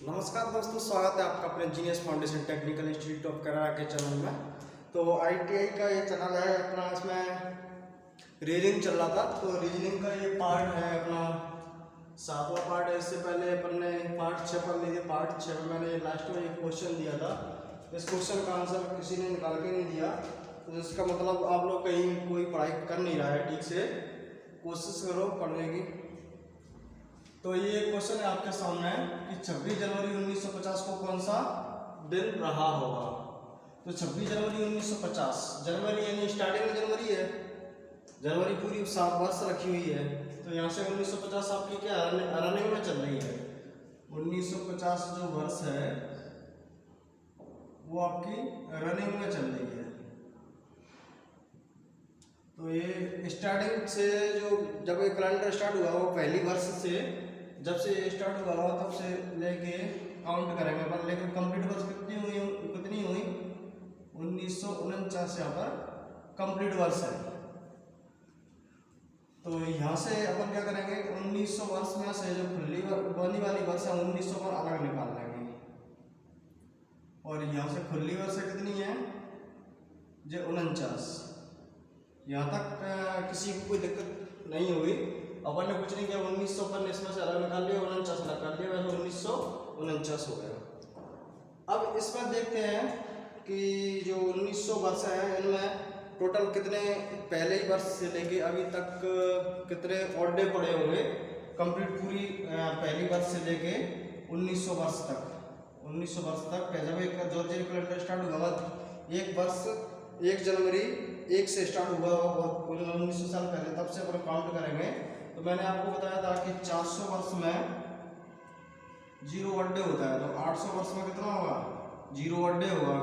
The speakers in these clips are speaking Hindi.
नमस्कार दोस्तों, स्वागत है आपका अपने genius foundation technical institute of करारा के चैनल में। तो आईटीआई का ये चैनल है अपना, इसमें रीजनिंग चल रहा था। तो रीजनिंग का ये पार्ट है अपना 7वां पार्ट है। इससे पहले अपन ने पार्ट 6 पढ़ लीजिए। पार्ट 6 में मैंने लास्ट में एक क्वेश्चन दिया था। इस क्वेश्चन का आंसर किसी ने निकाल के नहीं दिया, तो इसका मतलब आप लोग कहीं कोई पढ़ाई कर नहीं रहा है ठीक से। कोशिश करो पढ़ने की। तो ये क्वेश्चन है आपके सामने कि 26 जनवरी 1950 को कौन सा दिन रहा होगा। तो 26 जनवरी 1950, जनवरी यानी स्टार्टिंग में जनवरी है, जनवरी पूरी 7 वर्ष रखी हुई है। तो यहाँ से 1950 आपकी क्या रनिंग में चल रही है। 1950 जो वर्ष है वो आपकी रनिंग में चल रही है। तो ये स्टार्टिंग से जो जब ये कैलेंडर स्टार्ट हुआ वो पहली वर्ष से, जब से स्टार्ट हुआ हो तब से लेके काउंट करेंगे अपन। लेकिन कंप्लीट वर्ष कितनी हुई 1949 यहाँ पर कंप्लीट वर्ष है। तो यहाँ से अपन क्या करेंगे, 1900 वर्ष में से जो खुली बंदी वाली वर्ष है 1900 पर अलग निकाल लेंगे। और यहाँ से खुली वर्ष कितनी है जो 49। यहाँ तक किसी को कोई दिक्कत नहीं हुई। अपन ने कुछ नहीं किया, 1900 पर इसमें से अलग निकाल लिया, 49 निकाल लिया, वैसे 1949 हो गया। अब इसमें देखते हैं कि जो 1900 वर्ष है इनमें टोटल कितने पहले ही वर्ष से लेके अभी तक कितने ऑड डे पड़े होंगे कंप्लीट पूरी पहली वर्ष से लेके 1900 वर्ष तक। 1900 वर्ष तक जब एक जॉर्जियन कैलेंडर स्टार्ट हुआ, एक वर्ष 1 जनवरी 1 से स्टार्ट हुआ 1900 साल पहले, तब से अपन काउंट करेंगे। तो मैंने आपको बताया था कि 400 वर्ष में 0 ऑड डे होता है। तो 800 वर्ष में कितना होगा 0 ऑड डे होगा।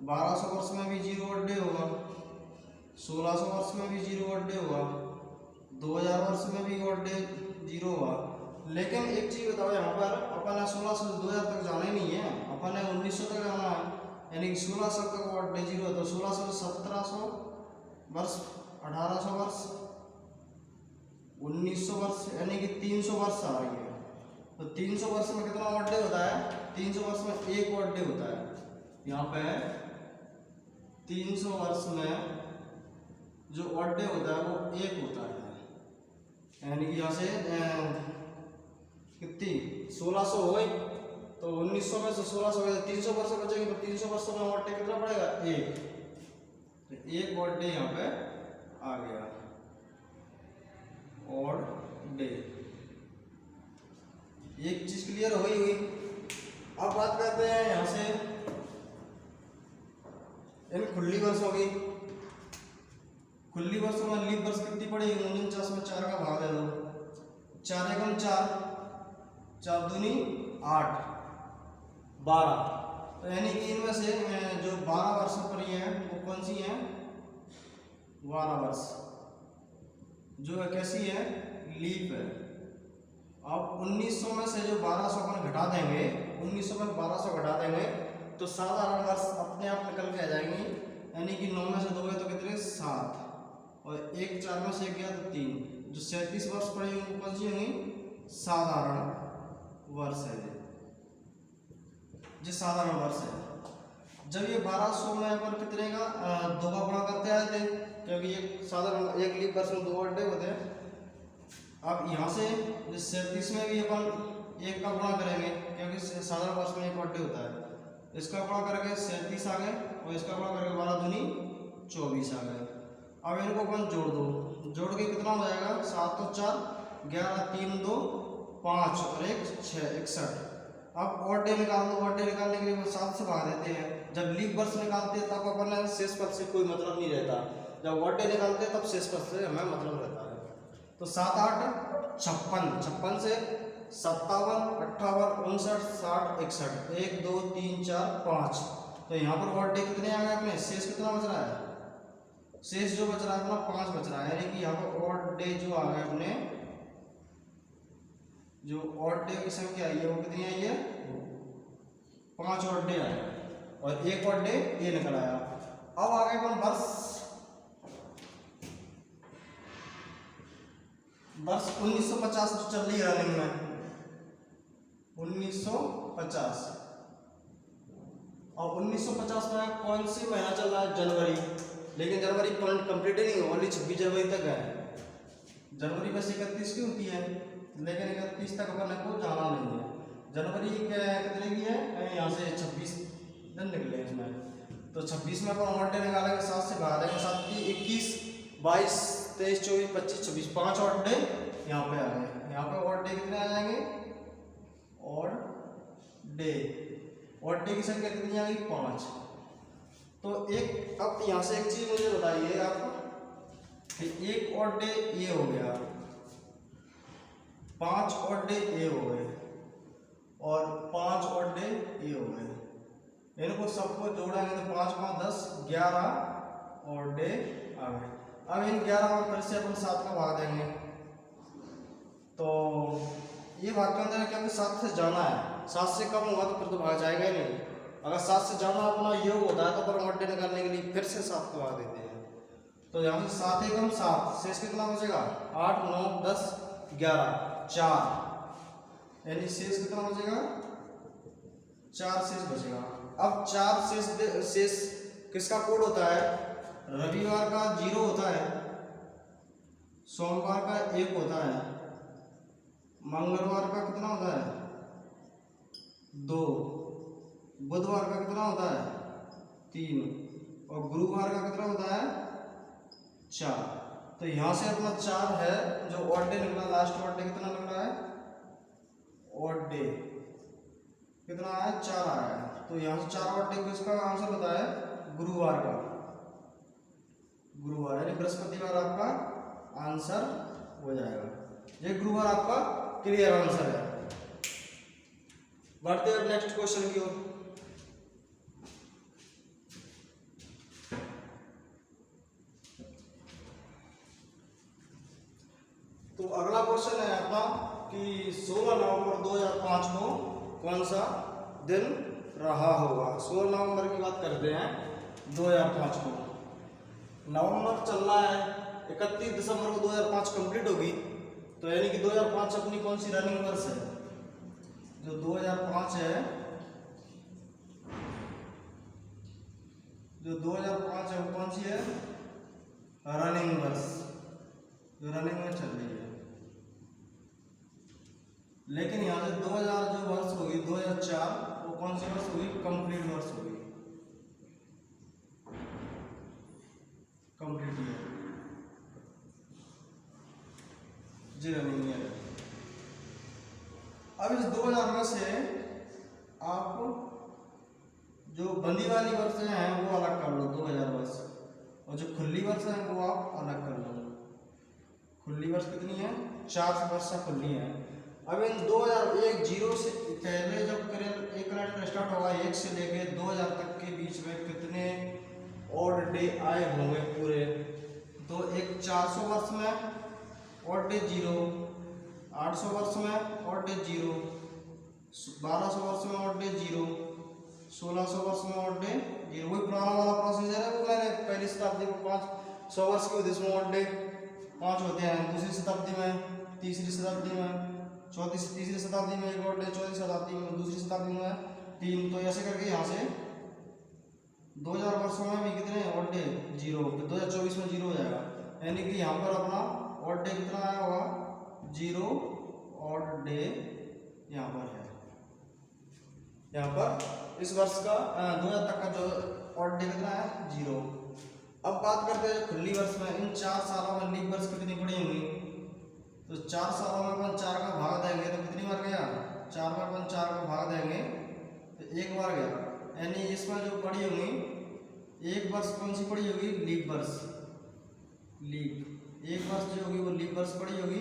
1200 वर्ष में भी 0 ऑड डे होगा। 1600 वर्ष में भी 0 ऑड डे होगा। 2000 वर्ष में भी ऑड डे 0 होगा। लेकिन एक चीज़ बताओ, यहाँ पर अपन ने 1600 से 2000 तक जाना ही नहीं है, अपन ने 1900 तक जाना है, यानी कि 1600 तक ऑड डे 0 है। तो 1600 से 1700 वर्ष, 1800 वर्ष, 1900 वर्ष, यानी कि 300 वर्ष आ रही है। तो 300 वर्ष में कितना ऑड डे होता है, 300 वर्ष में 1 ऑड डे होता है। यहाँ पे 300 वर्ष में जो ऑड डे होता है वो 1 होता है, यानी कि यहाँ से कितनी 1600 हो गई। तो 1900 में से 1600 में 300 वर्ष बचेंगे, तो 300 वर्षों में ऑड डे कितना पड़ेगा 1। तो 1 ऑड डे यहाँ पे आ गया, ऑड डे। एक चीज क्लियर हो ही हुई। अब बात करते हैं यहां से इन खुली वर्ष हो गई। खुली वर्षों में लीप वर्ष कितनी पड़ेगी, 49 में 4 का भाग दे दो, 4 एकम 4, 4 दूनी 8, 12। तो यानी कि इनमें से जो 12 वर्ष पड़ी है वो कौन सी है, 12 वर्ष जो है कैसी है, लीप है। अब 1900 में से जो 1200 अपन घटा देंगे, 1900 में 1200 घटा देंगे तो साधारण वर्ष अपने आप निकल के आ जाएंगी। यानी कि 9 में से 2 गए तो कितने 7, और 1 4 में से 1 गया तो 3, जो 37 वर्ष पड़े होंगे कौन सी होंगी, साधारण वर्ष है जो साधारण वर्ष है। जब ये 1200 में अपन कितने का 2 का गुणा करते आए थे, क्योंकि एक साधारण एक लीप वर्ष में 2 ऑड डे होते हैं। अब यहाँ से 37 में भी अपन 1 का गुणा करेंगे, क्योंकि साधारण वर्ष में 1 ऑड डे होता है। इसका गुणा करके 37 आ गए, और इसका गुणा करके 12 दूनी 24 आ गए। अब इनको अपन जोड़ दो, जोड़ के कितना हो जाएगा, 7 और 4 11, 3 2 5 और 1 6, 61। अब ऑड डे निकाल दो, ऑड डे निकालने के लिए 7 से भाग देते हैं। जब लीप वर्ष निकालते हैं तब अपन शेष पद से कोई मतलब नहीं रहता, जब ऑड डे निकालते हैं तब शेष पद से हमें मतलब रहता है। तो 7 8 56, 56 से 57 58 59 60 61, 1 2 3 4 5। तो यहाँ पर ऑड डे कितने आ गए अपने, शेष कितना बच रहा है, शेष जो बच रहा है अपना 5 बच रहा है। यानी कि यहाँ पर ऑड डे जो आ गए अपने, जो ऑड डे की संख्या आई है वो कितनी आई है, 5 ऑड डे आया, और 1 ऑड डे ये निकल आया। अब आ गए अपन वर्ष 1950 चल रही है रनिंग में। 1950। और 1950 में कौन सी महीना चल रहा है? जनवरी। लेकिन जनवरी कंप्लीट ही नहीं हुआ, ओनली 26 जनवरी तक है। जनवरी बस 31 की होती है, लेकिन 31 तक अपन को जाना नहीं है। जनवरी कितने की है? यहाँ से 26 दिन निकले इसमें, तो 26 में अपन ऑड डे निकालेंगे, 7 से भाग देंगे, 7 की 21, 22, 23, 24, 25, 26, 5 ऑड डे यहाँ पे आ गए। यहाँ पे ऑड डे कितने आ जाएंगे? ऑड डे की संख्या कितनी आ गई? 5। तो एक, अब यहाँ से एक चीज मुझे बताइए आप कि एक ऑड डे ये हो गया, 5 ऑड डे ये हो गए और 5 ऑड डे ये हो गए। इनको सबको जोड़ेंगे तो 5 5 10 11 ऑड डे आ गए। अब इन 11 में फिर से अपन 7 का भाग देंगे, तो ये भाग के अंदर क्योंकि 7 से जाना है, 7 से कम होगा तो फिर तो भाग जाएगा ही नहीं। अगर 7 से जाना अपना योग होता है तो अपन ऑड डे निकालने के लिए फिर से 7 का भाग देते हैं। तो यहाँ से 7 एकम 7, शेष कितना बचेगा? 8 9 10 11 4, यानी शेष कितना बचेगा? 4 शेष बचेगा। अब 4 शेष किसका कोड होता है? रविवार का 0 होता है, सोमवार का 1 होता है, मंगलवार का कितना होता है? 2, बुधवार का कितना होता है? 3 और गुरुवार का कितना होता है? 4। तो यहां से अपना 4 है जो ऑड डे निकला। लास्ट ऑड डे कितना निकला है? ऑड डे कितना है? 4 आया है। तो यहाँ से 4 ऑड डे को इसका आंसर होता है गुरुवार का। गुरुवार यानी बृहस्पतिवार आपका आंसर हो जाएगा। ये गुरुवार आपका क्लियर आंसर है। बढ़ते हैं नेक्स्ट क्वेश्चन की ओर। तो अगला क्वेश्चन है अपना कि 16 नवंबर 2005 को कौन सा दिन रहा होगा? 16 नवंबर की बात करते हैं 2005 को। नवंबर चल रहा है, 31 दिसंबर को 2005 कंप्लीट होगी, तो यानी कि 2005 अपनी कौन सी रनिंग वर्ष है? जो 2005 है, जो 2005 है वो कौन सी है? रनिंग वर्ष, जो रनिंग में चल रही है। लेकिन यहाँ से 2000 जो वर्ष होगी 2004, वो कौन सी वर्ष होगी? कंप्लीट वर्ष होगी, कंप्लीट ईयर जी, रनिंग ईयर। अब इस 2000 में से आप जो बंदी वाली वर्ष हैं वो अलग कर लो 2000 वर्ष, और जो खुली वर्ष है वो आप अलग कर लो। खुली वर्ष कितनी है? 4 वर्ष खुली है। अब इन 2001 0 से पहले जब एक कैलेंडर स्टार्ट होगा 1 से लेके 2000 तक के बीच में कितने ऑड डे आए होंगे पूरे? तो एक 400 वर्ष में ऑड डे 0, 800 वर्ष में ऑड डे 0, 1200 वर्ष में ऑड डे 0, 1600 वर्ष में ऑड डे 0। वही पुराना वाला प्रोसीजर है, वो मैंने पहली शताब्दी में 500 वर्ष की जिसमें ऑड डे 5 होते हैं, दूसरी शताब्दी में, तीसरी शताब्दी में, तीसरी शताब्दी में एक ऑड डे, चौथी शताब्दी में, दूसरी शताब्दी में 3। तो ऐसे करके यहाँ से 2000 वर्षों में भी कितने ऑड डे? 0। 2024 में 0 हो जाएगा, यानी कि यहाँ पर अपना ऑड डे कितना आया होगा? 0 ऑड डे यहाँ पर है। यहाँ पर इस वर्ष का 2000 तक का जो ऑड डे कितना है? 0। अब बात करते हैं खुली वर्ष में। इन 4 सालों में लीप वर्ष कितनी पड़ी होंगी? तो 4 सालों में अपन 4 का भाग देंगे तो कितनी बार गया? 4 बार अपन 4 का भाग देंगे तो 1 बार गया, यानी इसमें जो पड़ी होगी एक वर्ष कौन सी पड़ी होगी? लीप वर्ष। लीप एक वर्ष जो होगी वो लीप वर्ष पड़ी होगी,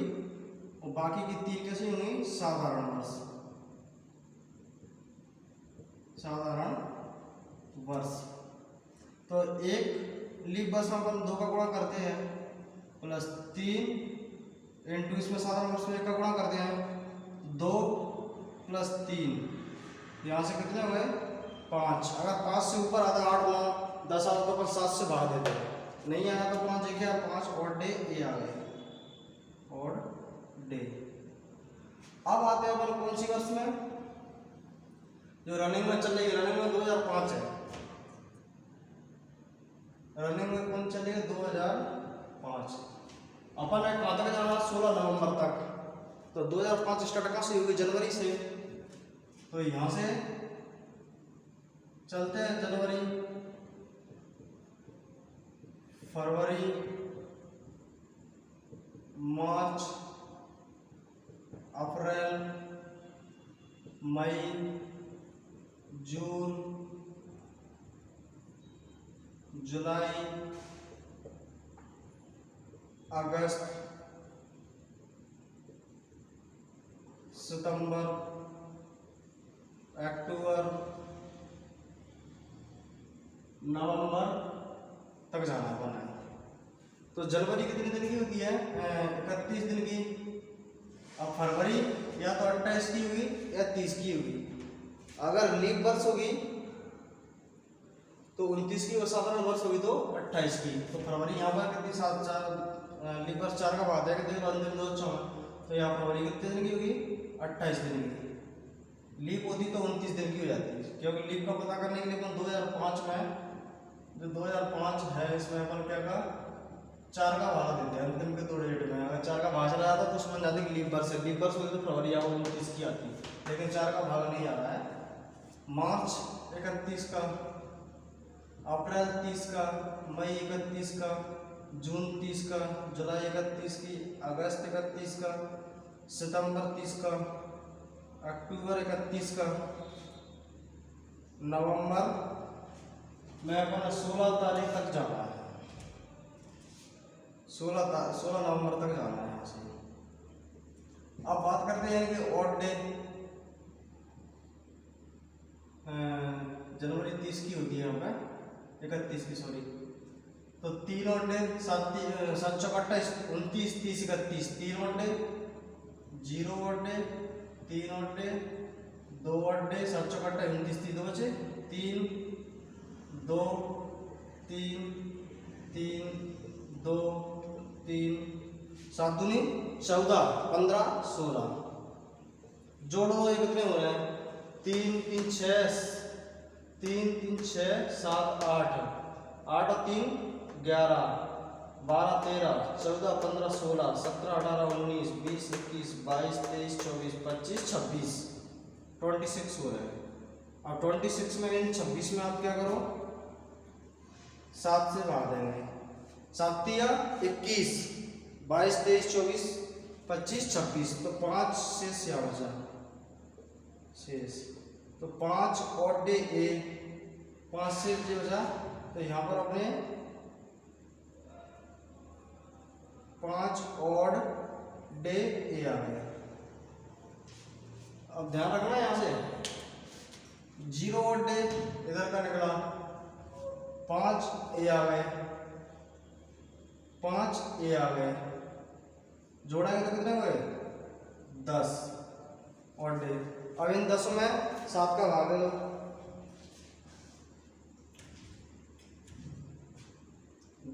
और बाकी की 3 कैसी होंगी? साधारण वर्ष। साधारण वर्ष। तो एक लीप वर्ष में अपन 2 का गुणा करते हैं प्लस 3 इंटू इसमें साधारण वर्ष में 1 का गुणा करते हैं 2 प्लस 3, यहाँ से कितने हो गए? 5। अगर 5 से ऊपर आता 8 9 10 आता तो अपन 7 से भाग देते हैं, नहीं आया तो 5 देखिए 5 ऑड डे ये आ गए, ऑड डे। अब आते हैं अपन कौन सी वर्ष में? जो रनिंग में चल रही है, रनिंग में 2005 है, रनिंग में कौन चलेगा 2005। अपन ने कहाँ तक जाना 16 नवंबर तक, तो 2005 स्टार्ट कहाँ से हुई, जनवरी से, तो यहाँ से चलते हैं जनवरी, फरवरी, मार्च, अप्रैल, मई, जून, जुलाई, अगस्त, सितंबर, अक्टूबर, नवंबर तक जाना है। तो जनवरी कितने दिन की होती है, 31 दिन की। अब फरवरी या तो 28 की होगी या 30 की होगी। अगर लीप वर्ष होगी तो 29 की, और साधारण वर्ष होगी तो 28 की। तो फरवरी यहाँ पर कितनी, 7 लीप वर्ष 4 का बाद है, कितने दिन 2014, तो यहाँ फरवरी कितने दिन की होगी, 28 दिन की। लीप होती तो 29 दिन की हो जाती, क्योंकि लीप का पता करने के लिए अपन 2005 में, जो 2005 है इसमें अपन क्या का 4 का भाग देते हैं अंतिम के 2 डेट में। अगर 4 का भाग चला जाता तो उसमें जाती कि लीप वर्ष है, लीप वर्ष होगी तो फरवरी या 29 की आती, लेकिन 4 का भाग नहीं आ रहा है। मार्च 31 का, अप्रैल 30 का, मई 31 का, जून 30 का, जुलाई 31 की, अगस्त 31 का, सितंबर 30 का, अक्टूबर 31 का, नवंबर में अपन 16 तारीख तक जाना है, 16 नवंबर तक जाना है यहाँ से। अब बात करते हैं कि ऑड डे, जनवरी 30 की होती है यहाँ पे, 31 की सॉरी, तो 3 ऑड डे, 7 चौक 28, 29, 30, 31, 3 odd day, 0 odd day, 3 odd day, 2 odd day, 7 चौक 28, 29, 30, 2 बचे, 3, 2, 3, 3, 2, 3, 7 दूनी 14, 15, 16, जोड़ो, ये कितने हो रहे हैं, 3, 3, 6, 3, 3, 6, 7, 8, 8 और 3, 11, 12, 13, 14, 15, 16, 17, 18, 19, 20, 21, 22, 23, 24, 25, 26, 26 हो रहे हैं। अब 26 में, इन 26 में आप क्या करो, 7 से भाग देंगे, 7 या 21, 22, 23, 24, 25, 26, तो 5 शेष या बचा शेष, तो 5 ऑड डे ए, 5 शेष जो बचा, तो यहाँ पर अपने 5 ऑड डे ए आ गया। अब ध्यान रखना यहाँ से 0 ऑड डे इधर का निकला, 5 ए आ गए, 5 ए आ गए, जोड़ेंगे तो कितने हुए 10 ऑड डे। अब इन 10 में 7 का भाग दे दो,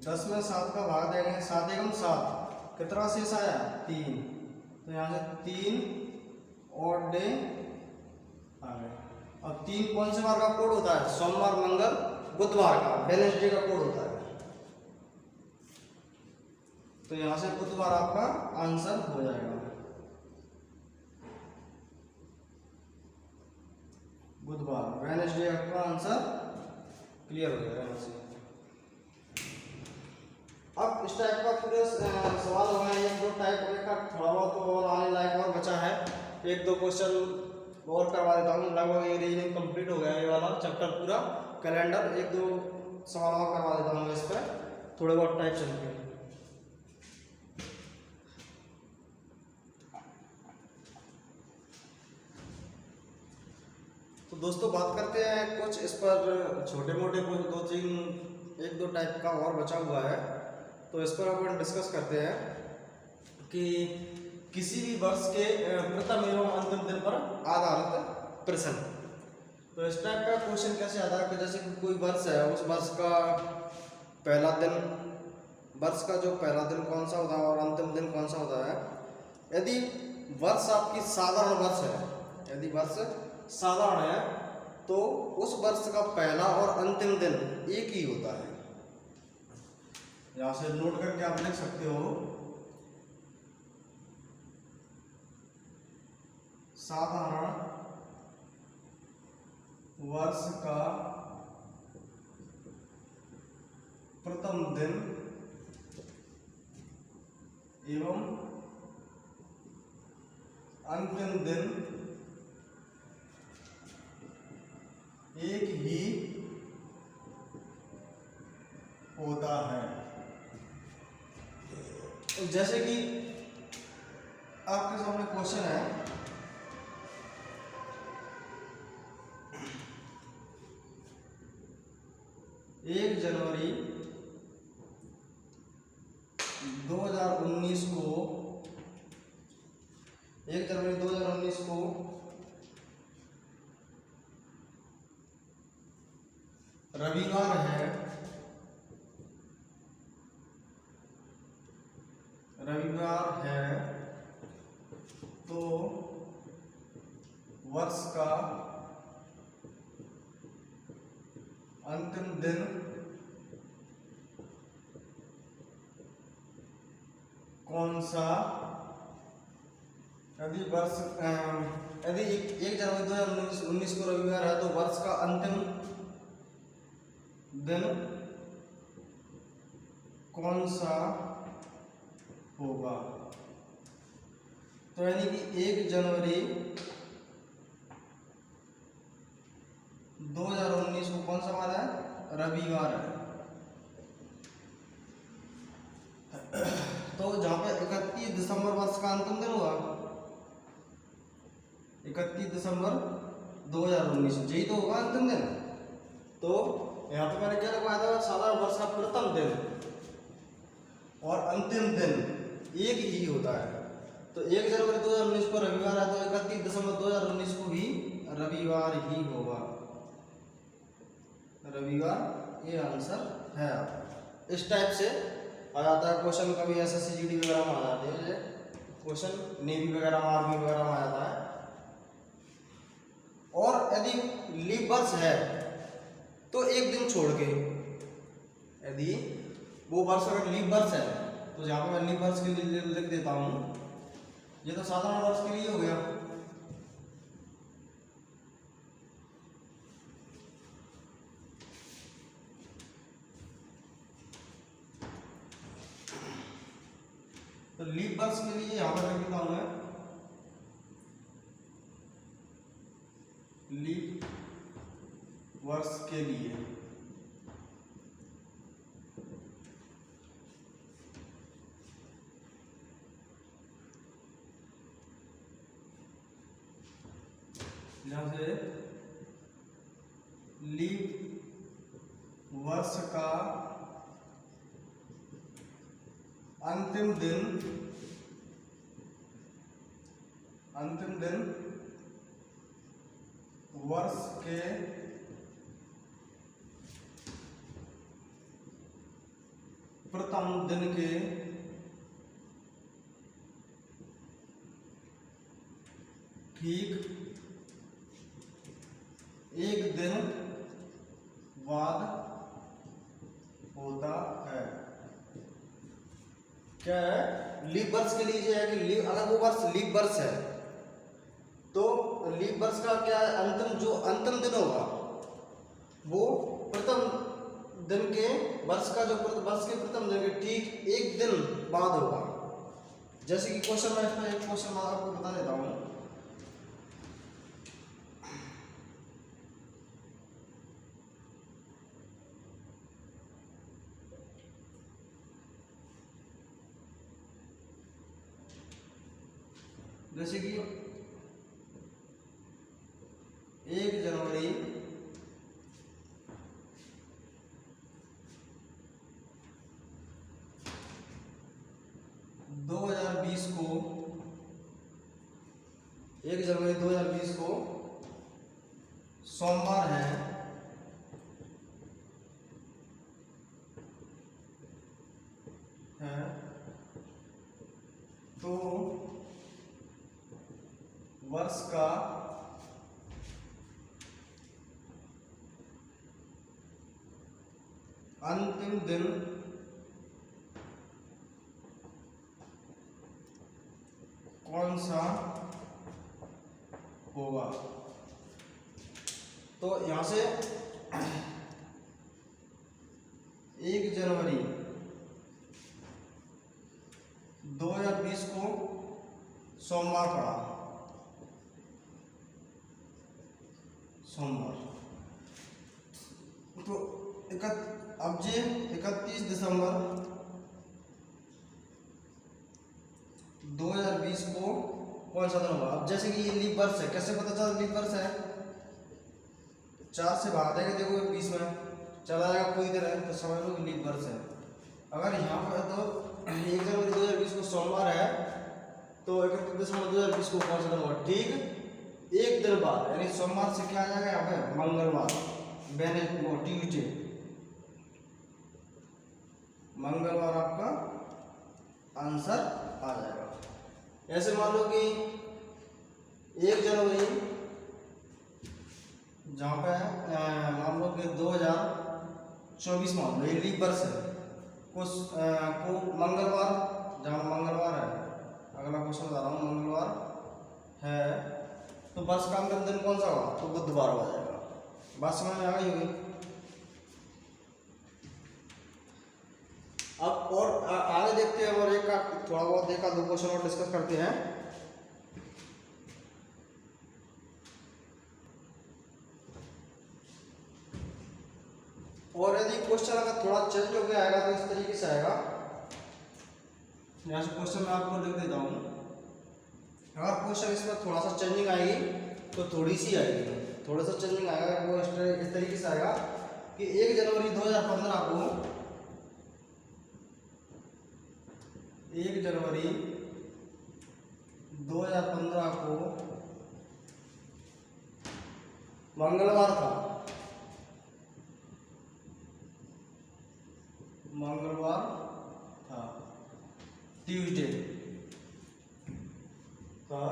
10 में 7 का भाग देंगे, 7 एकम 7, कितना शेष आया 3, तो यहाँ से 3 ऑड डे आ गए। अब 3 कौन से बार का कोड होता है, सोमवार, मंगल, बुधवार का, वेडनेसडे का कोड होता है, तो यहाँ से बुधवार आपका आंसर हो जाएगा, बुधवार, वेडनेसडे आपका आंसर क्लियर हो जाएगा यहाँ से। अब इस टाइप का पूरे सवाल हो गए, 1-2 टाइप का थोड़ा बहुत और आने लायक और बचा है, 1-2 क्वेश्चन और करवा देता हूँ, लगभग ये रीजनिंग कंप्लीट हो गया, ये वाला चैप्टर पूरा, कैलेंडर 1-2 सवाल और करवा देता हूँ इस पर, थोड़े बहुत टाइप चलते हैं। तो दोस्तों बात करते हैं कुछ इस पर छोटे मोटे कुछ 1-2 टाइप का और बचा हुआ है, तो इस पर अपन डिस्कस करते हैं कि किसी भी वर्ष के प्रथम एवं अंतिम दिन पर आधारित प्रश्न। तो इस टाइप का क्वेश्चन कैसे आता है कि जैसे कि कोई वर्ष है, उस वर्ष का पहला दिन, वर्ष का जो पहला दिन कौन सा होता है और अंतिम दिन कौन सा होता है। यदि वर्ष आपकी साधारण वर्ष है, यदि वर्ष साधारण है तो उस वर्ष का पहला और अंतिम दिन एक ही होता है। यहां से नोट करके आप लिख सकते हो, साधारण वर्ष का प्रथम दिन एवं अंतिम दिन एक ही होता है। जैसे कि आपके सामने क्वेश्चन है, 1 जनवरी 2019 को 1 जनवरी 2019 को रविवार है, तो वर्ष का अंतिम दिन कौन सा? यदि 1 जनवरी 2019 को रविवार है तो वर्ष का अंतिम दिन कौन सा होगा? तो यानी कि 1 जनवरी 2019 को कौन सा वार है? रविवार है। तो जहां पे 31 दिसंबर वर्ष का अंतिम दिन हुआ, 31 दिसंबर 2019 यही तो होगा अंतिम दिन। तो यहाँ पे मैंने क्या लिखवाया था? साधारण वर्ष का प्रथम दिन और अंतिम दिन एक ही होता है। तो 1 जनवरी 2019 को रविवार है, तो 31 दिसंबर 2019 को भी रविवार ही होगा, रविवार ये आंसर है। इस टाइप से आ जाता है क्वेश्चन, कभी एसएससी जीडी वगैरह में आ जाते हैं क्वेश्चन, नेवी वगैरह में, आर्मी वगैरह में आ जाता है। और यदि लीप वर्ष है तो एक दिन छोड़ के, यदि वो वर्ष अगर लीप वर्ष है तो जहां पे मैं लीप वर्ष के लिए लिख देता हूं, ये तो साधारण वर्ष के लिए हो गया। तो लीप वर्ष के लिए यहां पर लिख देता हूं मैं, लीप वर्ष के लिए यहां से लीप वर्ष का अंतिम दिन वर्ष के प्रथम दिन के ठीक एक दिन बाद होता है। क्या है? लीप वर्ष के लिए है कि अगर वो वर्ष लीप वर्ष है तो लीप वर्ष का क्या है? अंतिम दिन होगा वो प्रथम दिन के वर्ष के प्रथम दिन के ठीक एक दिन बाद होगा। जैसे कि क्वेश्चन में इसमें एक क्वेश्चन मैं आपको बता देता हूं, जैसे कि 1 जनवरी 2020 को 1 जनवरी 2020 को सोमवार है, तो वर्ष का अंतिम दिन कौन सा होगा। तो यहां से 1 जनवरी 2020 को सोमवार पड़ा, सोमवार। तो अब जे 31 दिसंबर 2020 को कौन सा दिन होगा। अब जैसे कि ये लीप वर्ष है, कैसे पता चला लीप वर्ष है, 4 से भाग देंगे, देखो 20 में चला जाएगा कोई दिन है तो समझ लो लीप वर्ष है। अगर यहाँ पर तो 1 जनवरी 2020 को सोमवार है तो 31 दिसंबर 2020 को कौन सा दिन होगा, ठीक एक दिन बाद, यानी सोमवार से क्या आ जाएगा यहाँ पे मंगलवार, ट्यूजडे, मंगलवार आपका आंसर आ जाएगा। ऐसे मान लो कि 1 जनवरी जहाँ पे मान लो कि 2024 मान लो ये लीप वर्ष है को मंगलवार, जहाँ मंगलवार है, अगला क्वेश्चन बता रहा हूँ, मंगलवार है तो वर्ष का अंतिम दिन कौन सा होगा, तो बुधवार हो जाएगा। बात समझ में आ गई होगी। अब और आगे देखते हैं और एक का थोड़ा बहुत देखा, 2 क्वेश्चन और डिस्कस करते हैं। और यदि क्वेश्चन अगर थोड़ा चेंज हो गया आएगा तो इस तरीके से आएगा। यहाँ से क्वेश्चन मैं आपको लिख देता हूँ। अगर क्वेश्चन इसमें थोड़ा सा चेंजिंग आएगी तो थोड़ी सी आएगी, थोड़ा सा चेंजिंग आएगा वो इस तरीके से आएगा कि 1 जनवरी 2015 को 1 जनवरी 2015 को मंगलवार था, मंगलवार था, ट्यूसडे था।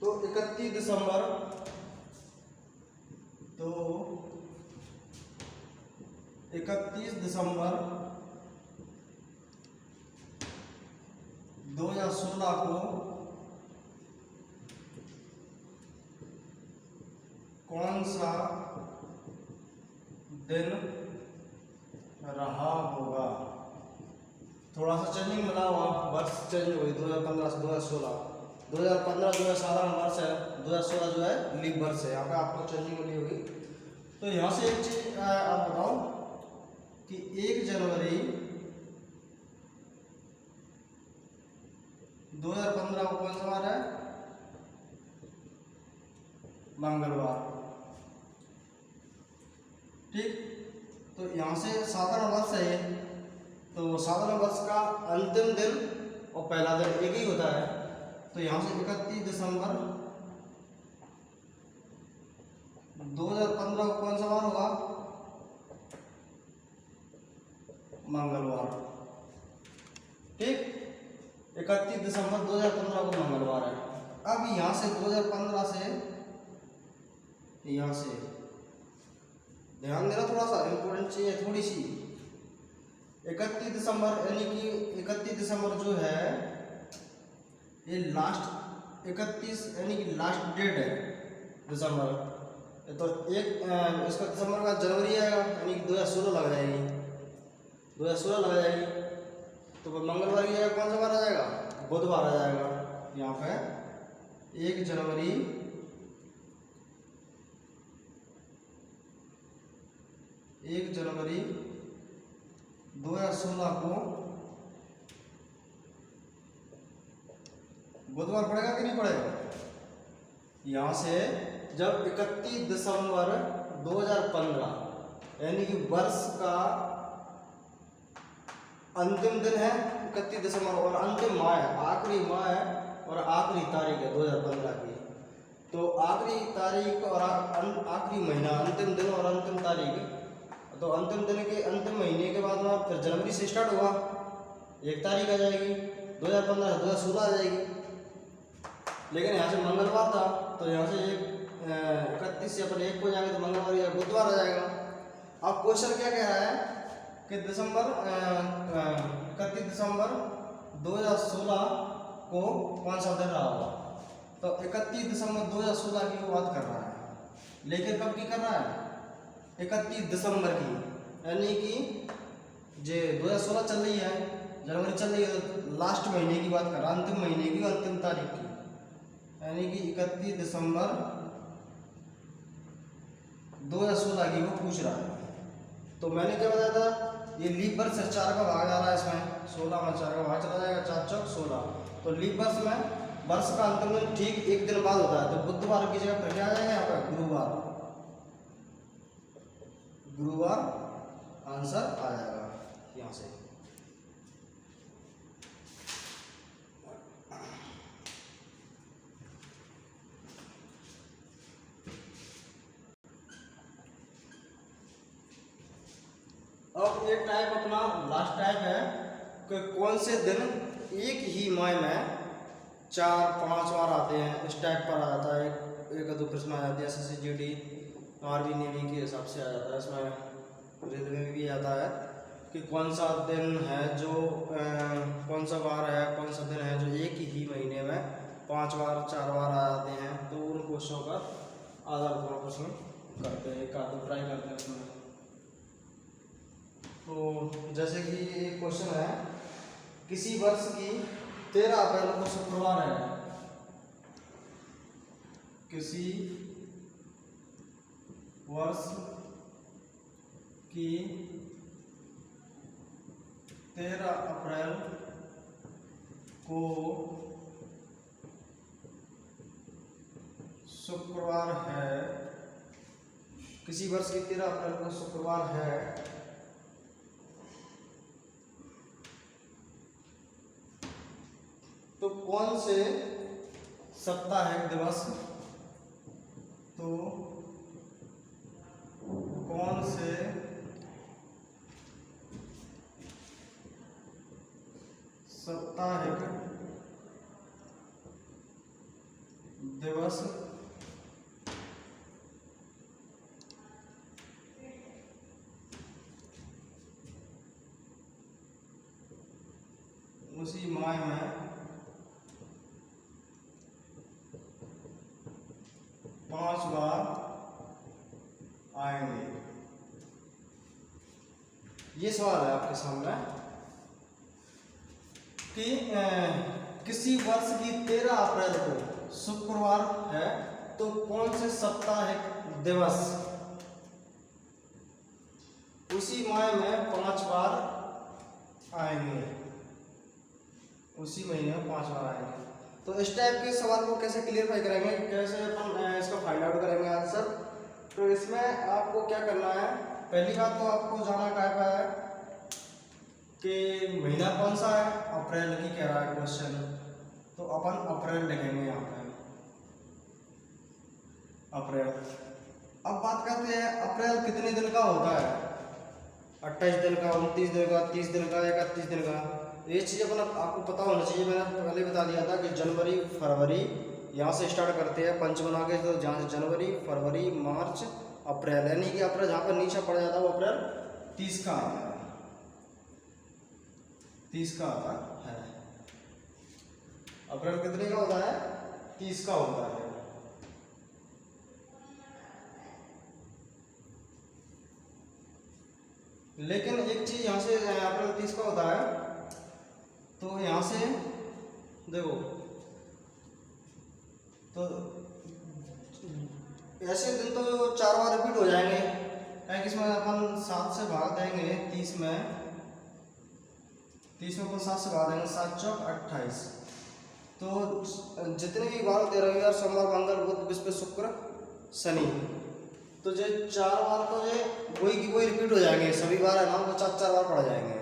तो 31 दिसंबर 2016 को कौन सा दिन रहा होगा। थोड़ा सा चेंजिंग मिला हुआ, वर्ष चेंज हो गई, 2015 से 2016, 2015 जो है साधारण वर्ष है, 2016 जो है लीप वर्ष है। यहाँ पे आपको चेंजिंग मिली होगी। तो यहाँ से एक चीज आप बताओ कि 1 जनवरी 2015 को कौन सा वार है, मंगलवार, ठीक। तो यहाँ से साधारण वर्ष है ये, तो साधारण वर्ष का अंतिम दिन और पहला दिन एक ही होता है। तो यहाँ से 31 दिसंबर 2015 को कौन सा वार होगा, मंगलवार, ठीक। 31 दिसंबर 2015 को मंगलवार है। अब यहाँ से 2015 से यहाँ से ध्यान देना, थोड़ा सा इंपॉर्टेंट चीज है थोड़ी सी। 31 दिसंबर यानी कि 31 दिसंबर जो है ये लास्ट 31 यानी कि लास्ट डेट है दिसंबर। तो एक इसका दिसंबर का जनवरी आएगा यानी कि 2016 लग जाएगी, 2016 लग जाएगी। तो मंगलवार की जगह कौन सा बार आ जाएगा, बुधवार आ जाएगा। यहाँ पे 1 जनवरी 2016 को बुधवार पड़ेगा कि नहीं पड़ेगा। यहाँ से जब 31 दिसंबर 2015 यानी कि वर्ष का अंतिम दिन है 31 दिसंबर और अंतिम माह है, आखिरी माह है और आखिरी तारीख है 2015 की। तो आखिरी तारीख और आखिरी महीना, अंतिम दिन और अंतिम तारीख, तो अंतिम दिन के अंतिम महीने के बाद में फिर जनवरी से स्टार्ट होगा, 1 तारीख आ जाएगी, 2015 से 2016 आ जाएगी। लेकिन यहाँ से मंगलवार था तो यहाँ से 31 से अपन 1 को जाएंगे तो मंगलवार या बुधवार आ जाएगा। अब क्वेश्चन क्या कह रहा है कि 31 दिसंबर 2016 को कौन सा दिन रहा होगा। तो 31 दिसंबर 2016 की वो बात कर रहा है, लेकिन कब की कर रहा है, 31 दिसंबर की, यानी कि जो 2016 चल रही है, जनवरी चल रही है, तो लास्ट महीने की बात कर रहा है, अंतिम महीने की, अंतिम तारीख की, यानी कि 31 दिसंबर 2016 की वो पूछ रहा है। तो मैंने क्या बताया था, ये लीप वर्ष से 4 का भाग जा रहा है, इसमें 16 में 4 का भाग चला जाएगा, 4 चौक 16। तो लीप वर्ष में वर्ष का अंतिम दिन ठीक एक दिन बाद होता है, तो बुधवार की जगह पर क्या आ जाएगा यहाँ पर, गुरुवार। गुरुवार आंसर आ जाएगा यहाँ से। अब एक टाइप अपना लास्ट टाइप है कि कौन से दिन एक ही माह में 4-5 बार आते हैं, इस टाइप पर आ जाता है। एक दो प्रश्न आ जाते हैं, SSC GD आर्मी नेवी के हिसाब से आ जाता है, इसमें रेलवे में भी आता है कि कौन सा दिन है जो कौन सा बार है, कौन सा दिन है जो एक ही महीने में 5 बार 4 बार आ जाते हैं। तो उन क्वेश्चनों का आधार पर प्रश्न करते हैं, एक आधा ट्राई करते हैं उसमें। तो जैसे कि एक क्वेश्चन है, किसी वर्ष की 13 अप्रैल को शुक्रवार है, किसी वर्ष की 13 अप्रैल को शुक्रवार है, किसी वर्ष की 13 अप्रैल को शुक्रवार है, तो कौन से साप्ताहिक दिवस, तो कौन से साप्ताहिक दिवस उसी माह में 5 बार आएंगे। ये सवाल है आपके सामने कि किसी वर्ष की 13 अप्रैल को शुक्रवार है, तो कौन से साप्ताहिक दिवस उसी माह में 5 बार आएंगे, उसी महीने में 5 बार आएंगे। तो इस टाइप के सवाल को कैसे क्लियरफाई करेंगे, कैसे अपन इसका फाइंड आउट करेंगे आंसर। तो इसमें आपको क्या करना है, पहली बात तो आपको जाना क्या है कि महीना कौन सा है, अप्रैल की कह रहा है क्वेश्चन, तो अपन अप्रैल लिखेंगे यहाँ पे, अप्रैल। अब बात करते हैं अप्रैल कितने दिन का होता है, 28 दिन का, 29 दिन का, 30 दिन का, 31 दिन का। ये चीज़ अपन आपको पता होना चाहिए। मैंने पहले बता दिया था कि जनवरी फरवरी यहाँ से स्टार्ट करते हैं पंच बना के, तो जहाँ से जनवरी फरवरी मार्च अप्रैल, यानी कि अप्रैल जहाँ पर नीचे पड़ जाता है वो अप्रैल 30 का आता है, 30 का आता है। अप्रैल कितने का होता है, 30 का होता है। लेकिन एक चीज यहाँ से अप्रैल 30 का होता है, तो यहाँ से देखो, तो ऐसे दिन तो 4 बार रिपीट हो जाएंगे, क्या इसमें अपन 7 से भाग देंगे 30 में अपन 7 से भाग देंगे, 7 चौक 28। तो जितने भी बार होते, रविवार सोमवार मंगल बुध बृहस्पति शुक्र शनि, तो जो 4 बार तो जो वही की वही रिपीट हो जाएंगे, सभी बार है ना वो 4 बार पड़ जाएंगे।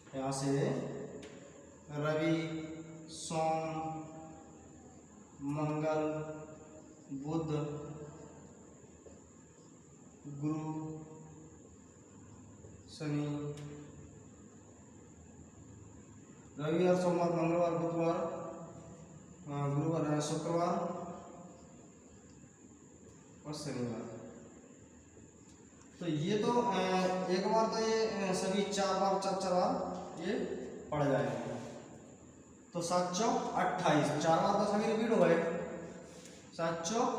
यहाँ से रवि सोम मंगल बुध गुरु शनि, रविवार सोमवार मंगलवार बुधवार गुरुवार शुक्रवार और शनिवार। तो ये तो एक बार तो ये सभी 4 बार 4 बार ये पड़ जाएंगे। तो 7 चौक 28, 4 बार तो सभी रिपीट हो गए। 7 चौक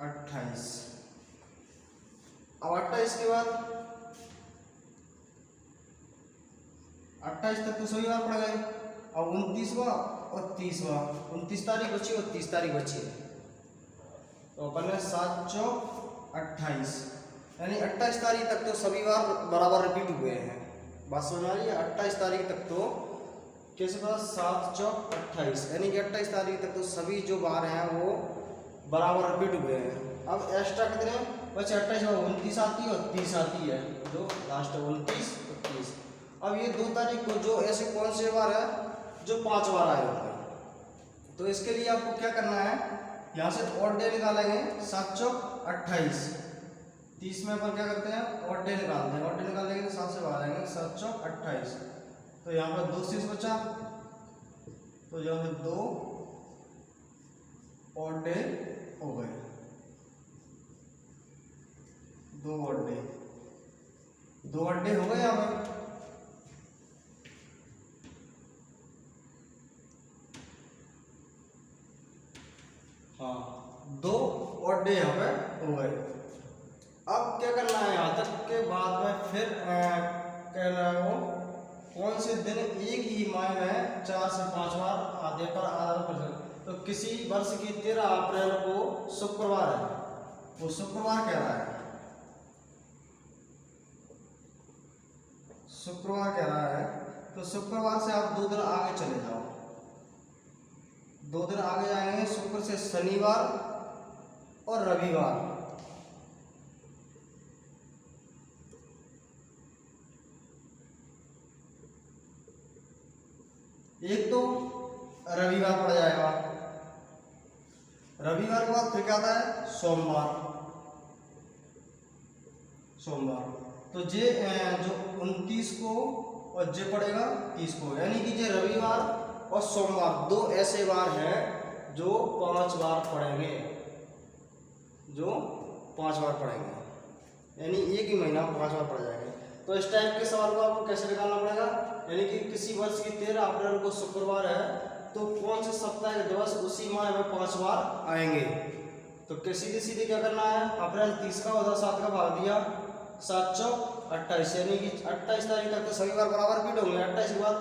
28। अब 28 के बाद 28 तक तो सभी बार पड़ गए। अब 29वां और 30वां, 29 तारीख बची और 30 तारीख बची है। तो अपन ने 7 चौक 28, यानी 28 तारीख तक तो सभी बार बराबर रिपीट हुए हैं। बात समझ आ रही है? 28 तारीख तक तो कैसे पता? 7 चौक 28, यानी कि 28 तारीख तक तो सभी जो बार हैं वो बराबर रिपीट हुए हैं। अब एक्स्ट्रा कितने बचे? 28 में 29 आती है और 30 आती है, जो लास्ट 29 और 30। अब ये 2 तारीख को जो ऐसे कौन से बार है जो 5 बार आए होंगे, तो इसके लिए आपको क्या करना है, यहाँ से ऑड डे निकालेंगे। 7 चौक 28, 30 में अपन क्या करते हैं? ऑड डे निकालते हैं। ऑड डे निकालेंगे तो 7 से बाहर आएंगे। 7 चौक 28, तो यहाँ पर 2 शेष बचा, तो यहाँ पे 2 ऑड डे हो गए। 2 ऑड डे, 2 ऑड डे हो गए यहाँ पर। हाँ, 2 ऑड डे यहाँ पे हो गए। अब क्या करना है? यहाँ तक के बाद में फिर कहना है वो कौन से दिन एक ही माह में 4 से 5 बार आधे पर आधार पर। तो किसी वर्ष की 13 अप्रैल को शुक्रवार है, वो शुक्रवार कह रहा है, शुक्रवार कह रहा है। तो शुक्रवार से आप 2 दिन आगे चले जाओ, 2 दिन आगे जाएंगे। शुक्र से शनिवार और रविवार। एक तो रविवार पड़ जाएगा, रविवार के बाद फिर क्या आता है? सोमवार। सोमवार तो जे जो 29 को और जे पड़ेगा 30 को, यानी कि जे रविवार और सोमवार 2 ऐसे बार हैं जो 5 बार पड़ेंगे, जो 5 बार पड़ेंगे, यानी एक ही महीना 5 बार पड़ जाएंगे। तो इस टाइप के सवाल को आपको कैसे निकालना पड़ेगा? यानी कि किसी वर्ष की 13 अप्रैल को शुक्रवार है, तो कौन से सप्ताह के दिवस उसी माह में 5 बार आएंगे? तो सीधे सीधे क्या करना है? अप्रैल 30 का उधर 7 का भाग दिया, 7 चौक 28, यानी कि 28 तारीख तक तो सभी बार बराबर रिपीट होंगे। 28 के बाद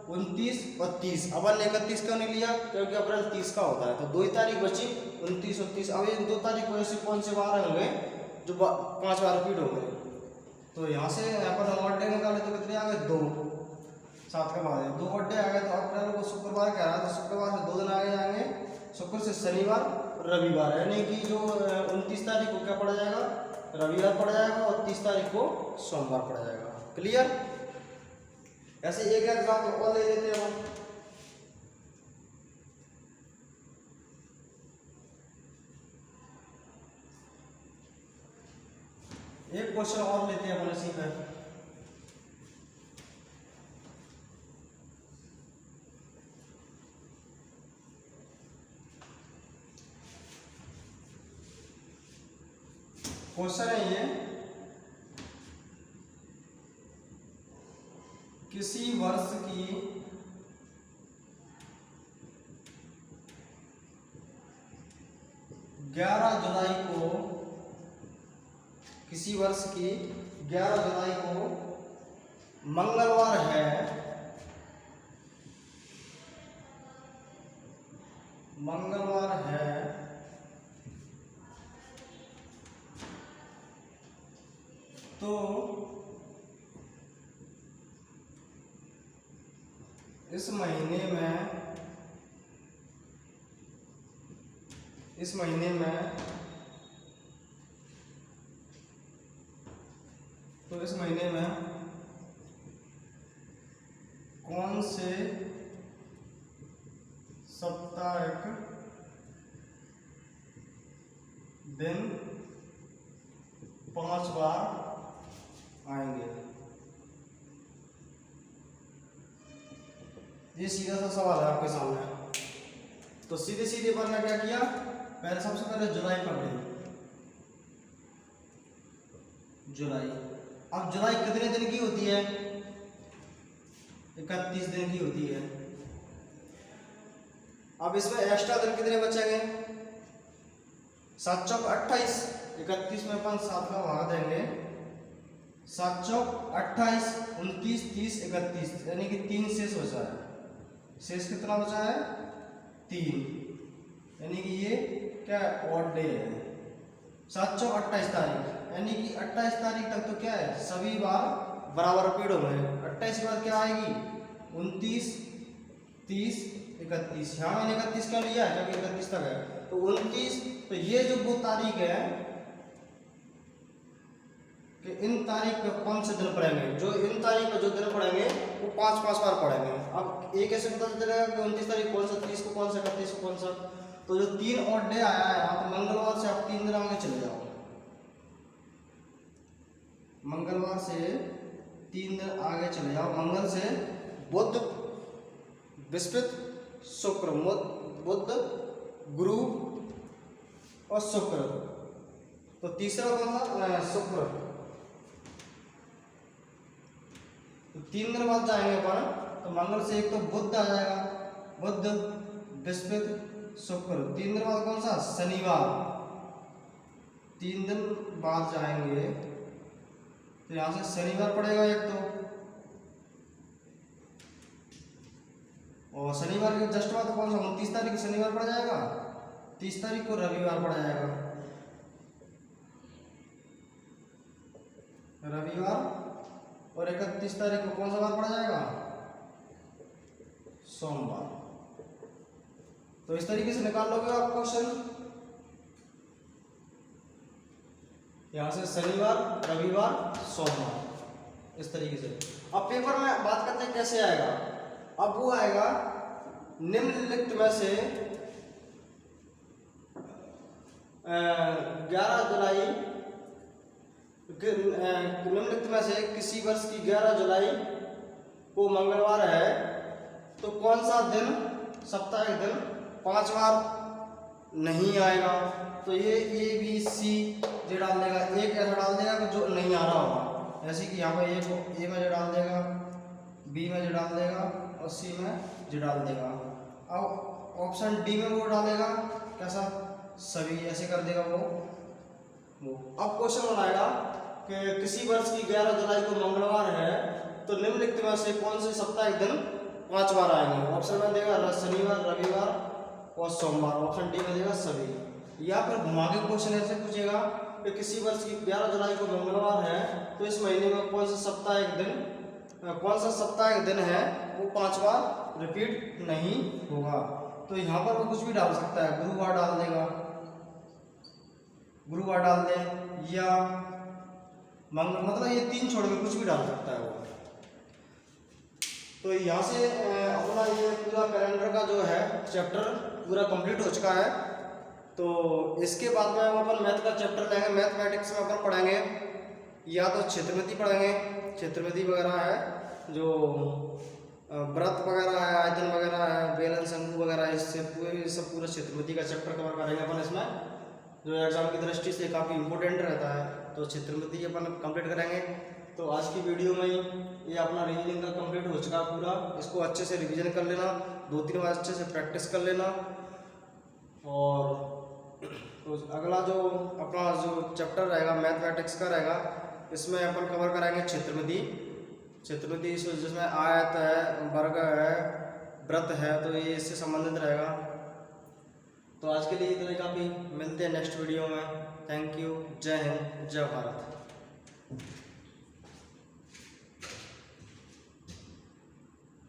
29 और 30। अपन ने 31 क्यों नहीं लिया? क्योंकि अप्रैल 30 का होता है। तो 2 ही तारीख बची, 29 और 30। अब इन 2 तारीख को ऐसे कौन से बार होंगे जो 5 बार रिपीट होंगे? तो यहाँ से अपन ऑड डे निकाले तो कितने आ गए? 2, 7 का बाद 2 ऑड डे आ गए। तो अप्रैल को शुक्रवार कह रहा है, तो शुक्रवार से 2 दिन आगे जाएंगे। शुक्र से शनिवार रविवार, यानी कि जो 29 तारीख को क्या पड़ जाएगा? रविवार पड़ जाएगा, और 30 तारीख को सोमवार पड़ जाएगा। क्लियर? ऐसे एक एग्जाम्पल और ले लेते हैं हम। एक क्वेश्चन और लेते हैं अपन इसी पे। क्वेश्चन है ये, किसी वर्ष की 11 जुलाई को, किसी वर्ष की 11 जुलाई को मंगलवार है, मंगलवार है, तो इस महीने में, इस महीने में, तो इस महीने में कौन से साप्ताहिक दिन 5 बार आएंगे? ये सीधा सा सवाल है आपके सामने। तो सीधे सीधे पर ने क्या किया? पहले सबसे पहले जुलाई पकड़ी, जुलाई। अब जुलाई कितने दिन की होती है? 31 दिन की होती है। अब इसमें एक्स्ट्रा दिन कितने बचेंगे? 7 चौक 28, 31 में अपन 7 का भाग देंगे, 7 चौक 28, 29, 30, 31, यानी कि 3 शेष बचा है। शेष कितना बचा है? 3, यानी कि ये क्या ऑड डे है। 7 चौक 28 तारीख, यानी कि 28 तारीख तक तो क्या है, सभी बार बराबर रिपीट हो गए। 28 के बाद क्या आएगी? 29, 30, 31। यहाँ मैंने 31 का लिया है क्योंकि 31 तक है, तो 29। तो ये जो वो तारीख है कि इन तारीख पे कौन से दिन पड़ेंगे, जो इन तारीख पे जो दिन पड़ेंगे वो 5-5 बार पड़ेंगे। अब एक ऐसे पता चलेगा कि 29 तारीख कौन सा, 30 को कौन सा, 31 को कौन सा। तो जो 3 ऑड डे आया है यहाँ पे, मंगलवार से आप 3 दिन आगे चले जाओ, मंगलवार से 3 दिन आगे चले जाओ। मंगल से बुध, बृहस्पति, शुक्र, बुध, गुरु और शुक्र। तो तीसरा कौन सा? शुक्र। तो 3 दिन बाद जाएंगे अपन, तो मंगल से एक तो बुध आ जाएगा, बुध, बृहस्पति, शुक्र। 3 दिन बाद कौन सा? शनिवार। 3 दिन बाद जाएंगे तो यहां से शनिवार पड़ेगा एक तो, और शनिवार के जस्ट बाद कौन सा? 29 तारीख शनिवार पड़ जाएगा, 30 तारीख को रविवार पड़ जाएगा, रविवार। और 31 तारीख को कौन सा बार पड़ जाएगा? सोमवार। तो इस तरीके से निकाल लोगे आप क्वेश्चन, यहां से शनिवार, रविवार, सोमवार, इस तरीके से। अब पेपर में बात करते हैं कैसे आएगा। अब वो आएगा निम्नलिखित में से 11 जुलाई, निम्नलिखित में से किसी वर्ष की 11 जुलाई को मंगलवार है, तो कौन सा दिन, साप्ताहिक दिन 5 बार नहीं आएगा। तो ये ABC जो डाल देगा, एक ऐसा डाल देगा कि जो नहीं आ रहा होगा, जैसे कि यहाँ पर ए में जो डाल देगा, बी में जो डाल देगा और सी में जो डाल देगा। अब ऑप्शन डी में वो डालेगा कैसा, सभी, ऐसे कर देगा वो। अब क्वेश्चन बनाएगा कि किसी वर्ष की 11 जुलाई को मंगलवार है, तो निम्नलिखित में से कौन से साप्ताहिक दिन 5 बार आएंगे। ऑप्शन में देगा शनिवार, रविवार और सोमवार, ऑप्शन डी में देगा सभी। या फिर घुमा के क्वेश्चन ऐसे पूछेगा कि किसी वर्ष की 11 जुलाई को मंगलवार है, तो इस महीने में कौन सा साप्ताहिक दिन है वो 5 बार रिपीट नहीं होगा। तो यहाँ पर वो कुछ भी डाल सकता है, गुरुवार डाल देगा, गुरुवार डाल दे, या मतलब ये 3 छोड़ के कुछ भी डाल सकता है वो। तो यहाँ से अपना ये पूरा कैलेंडर का जो है चैप्टर पूरा कंप्लीट हो चुका है। तो इसके बाद में हम अपन मैथ का चैप्टर लेंगे। मैथमेटिक्स में अपन पढ़ेंगे या तो क्षेत्रमिति पढ़ेंगे, क्षेत्रमिति वगैरह है, जो व्रत वगैरह है, आयतन वगैरह है, बेलन, शंकु वगैरह, इससे पूरा क्षेत्रमिति का चैप्टर कवर करेंगे अपन इसमें, जो एग्जाम की दृष्टि से काफ़ी इंपॉर्टेंट रहता है। तो क्षेत्रमिति अपन कंप्लीट करेंगे। तो आज की वीडियो में ये अपना रिवीजन का कंप्लीट हो चुका पूरा। इसको अच्छे से रिवीजन कर लेना, 2-3 बार अच्छे से प्रैक्टिस कर लेना। और तो अगला जो अपना जो चैप्टर रहेगा मैथमेटिक्स का रहेगा, इसमें अपन कवर कराएंगे क्षेत्रमिति। क्षेत्रमिति जिसमें आयत है, वर्ग है, व्रत है, तो ये इससे संबंधित रहेगा। तो आज के लिए इतना ही काफ़ी, मिलते हैं नेक्स्ट वीडियो में। Thank you. जय हिंद, जय भारत।